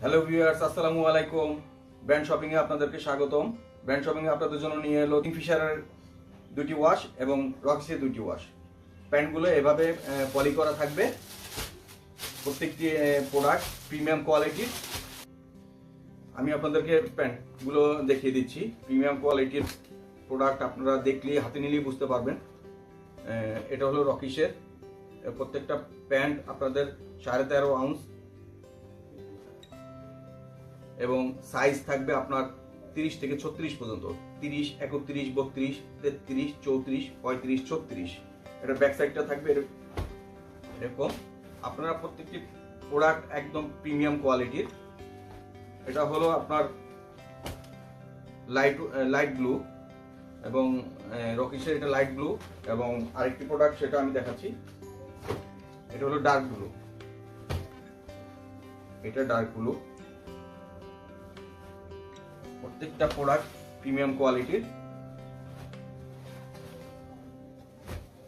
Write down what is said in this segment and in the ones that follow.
Hello viewers, আসসালামু আলাইকুম। Brand shopping এ আপনাদেরকে স্বাগতম। ব্র্যান্ড শপিং এ আপনাদের জন্য নিয়ে এলো কিংফিশারের দুটি ওয়াশ এবং রক্সের দুটি ওয়াশ। প্যান্টগুলো এভাবে পলি করা থাকবে। প্রত্যেকটি প্রোডাক্ট প্রিমিয়াম কোয়ালিটির। আমি আপনাদেরকে প্যান্টগুলো দেখিয়ে দিচ্ছি। প্রিমিয়াম কোয়ালিটির প্রোডাক্ট আপনারা দেখলেই হাতে নিলেই বুঝতে পারবেন। এটা হলো রকিসের। প্রত্যেকটা প্যান্ট আপনাদের 13.5 আউন্স এবং সাইজ থাকবে আপনার 30 থেকে 36 পর্যন্ত। 30, 31, 32, 33, 34, 35, 36। এটা ব্যাক সাইডটা থাকবে এরকম। আপনারা প্রত্যেকটি প্রোডাক্ট একদম প্রিমিয়াম কোয়ালিটির। এটা হলো আপনার লাইট ব্লু এবং রকিসের এটা লাইট ব্লু এবং আরেকটি প্রোডাক্ট সেটা আমি দেখাচ্ছি। এটা হলো ডার্ক ব্লু। এটা ডার্ক ব্লু। প্রত্যেকটা প্রোডাক্ট প্রিমিয়াম কোয়ালিটির,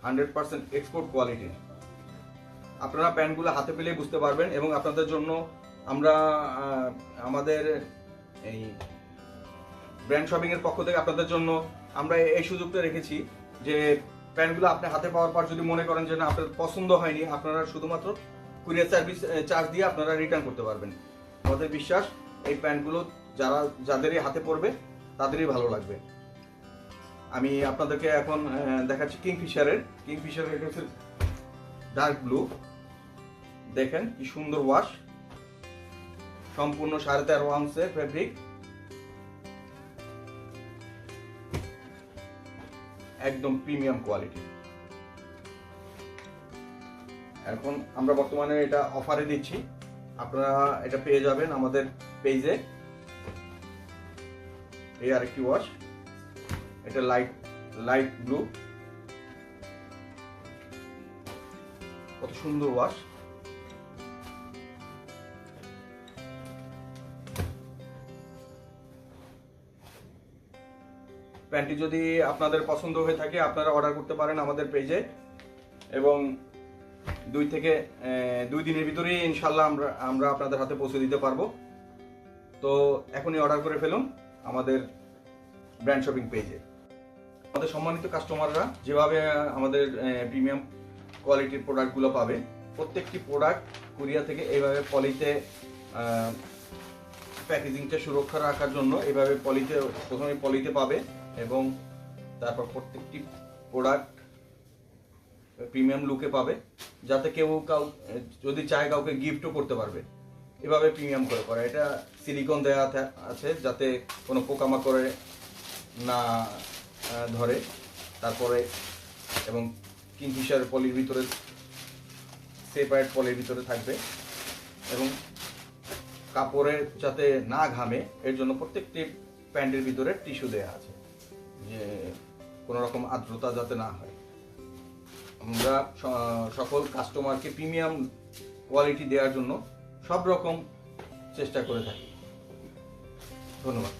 100% এক্সপোর্ট কোয়ালিটির। আপনারা প্যান্টগুলো হাতে পেলে বুঝতে পারবেন এবং আপনাদের জন্য আমরা আমাদের এই ব্র্যান্ড শপিং এর পক্ষ থেকে আপনাদের জন্য আমরা এই সুযোগটা রেখেছি যে প্যান্টগুলো আপনি হাতে পাওয়ার পর যদি মনে করেন যে না আপনার পছন্দ হয়নি, আপনারা শুধুমাত্র কুরিয়ার সার্ভিস চার্জ দিয়ে আপনারা রিটার্ন করতে পারবেন। আমাদের বিশ্বাস এই প্যান্টগুলো যাদেরই হাতে পড়বে তাদেরই ভালো লাগবে। আমি আপনাদেরকে এখন দেখাচ্ছি কিংফিশারের এটা হচ্ছে ডার্ক ব্লু। দেখেন কি সুন্দর ওয়াশ, সম্পূর্ণ 13.5 আউন্সের ফেব্রিক, একদম প্রিমিয়াম কোয়ালিটি। এখন আমরা বর্তমানে এটা অফারে দিচ্ছি, আপনারা এটা পেয়ে যাবেন আমাদের পেজে। এই আরেকটি ওয়াশ, এটা লাইট ব্লু, কত সুন্দর ওয়াশ। প্যান্টটি যদি আপনাদের পছন্দ হয়ে থাকে আপনারা অর্ডার করতে পারেন আমাদের পেজে এবং 2 দিনের ভিতরেই ইনশাল্লাহ আমরা আপনাদের হাতে পৌঁছে দিতে পারবো। তো এখনই অর্ডার করে ফেলুন আমাদের ব্র্যান্ড শপিং পেজে। আমাদের সম্মানিত কাস্টমাররা যেভাবে আমাদের প্রিমিয়াম কোয়ালিটির প্রোডাক্টগুলো পাবে, প্রত্যেকটি প্রোডাক্ট কুরিয়ার থেকে এইভাবে পলিতে প্যাকেজিংটা সুরক্ষা রাখার জন্য এইভাবে প্রথমে পলিতে পাবে এবং তারপর প্রত্যেকটি প্রোডাক্ট প্রিমিয়াম লুকে পাবে, যাতে কেউ যদি চায় কাউকে গিফটও করতে পারবে। এভাবে প্রিমিয়াম করে এটা সিলিকন দেওয়া আছে যাতে কোনো পোকামাকড়ে না ধরে। তারপরে এবং কিংফিশার পলির ভিতরে সেপারেট পলির ভিতরে থাকবে এবং কাপড়ে যাতে না ঘামে এর জন্য প্রত্যেকটি প্যান্টের ভিতরে টিস্যু দেওয়া আছে যে কোনো রকম আর্দ্রতা যাতে না হয়। আমরা সকল কাস্টমারকে প্রিমিয়াম কোয়ালিটি দেওয়ার জন্য সব রকম চেষ্টা করে থাকি। ধন্যবাদ।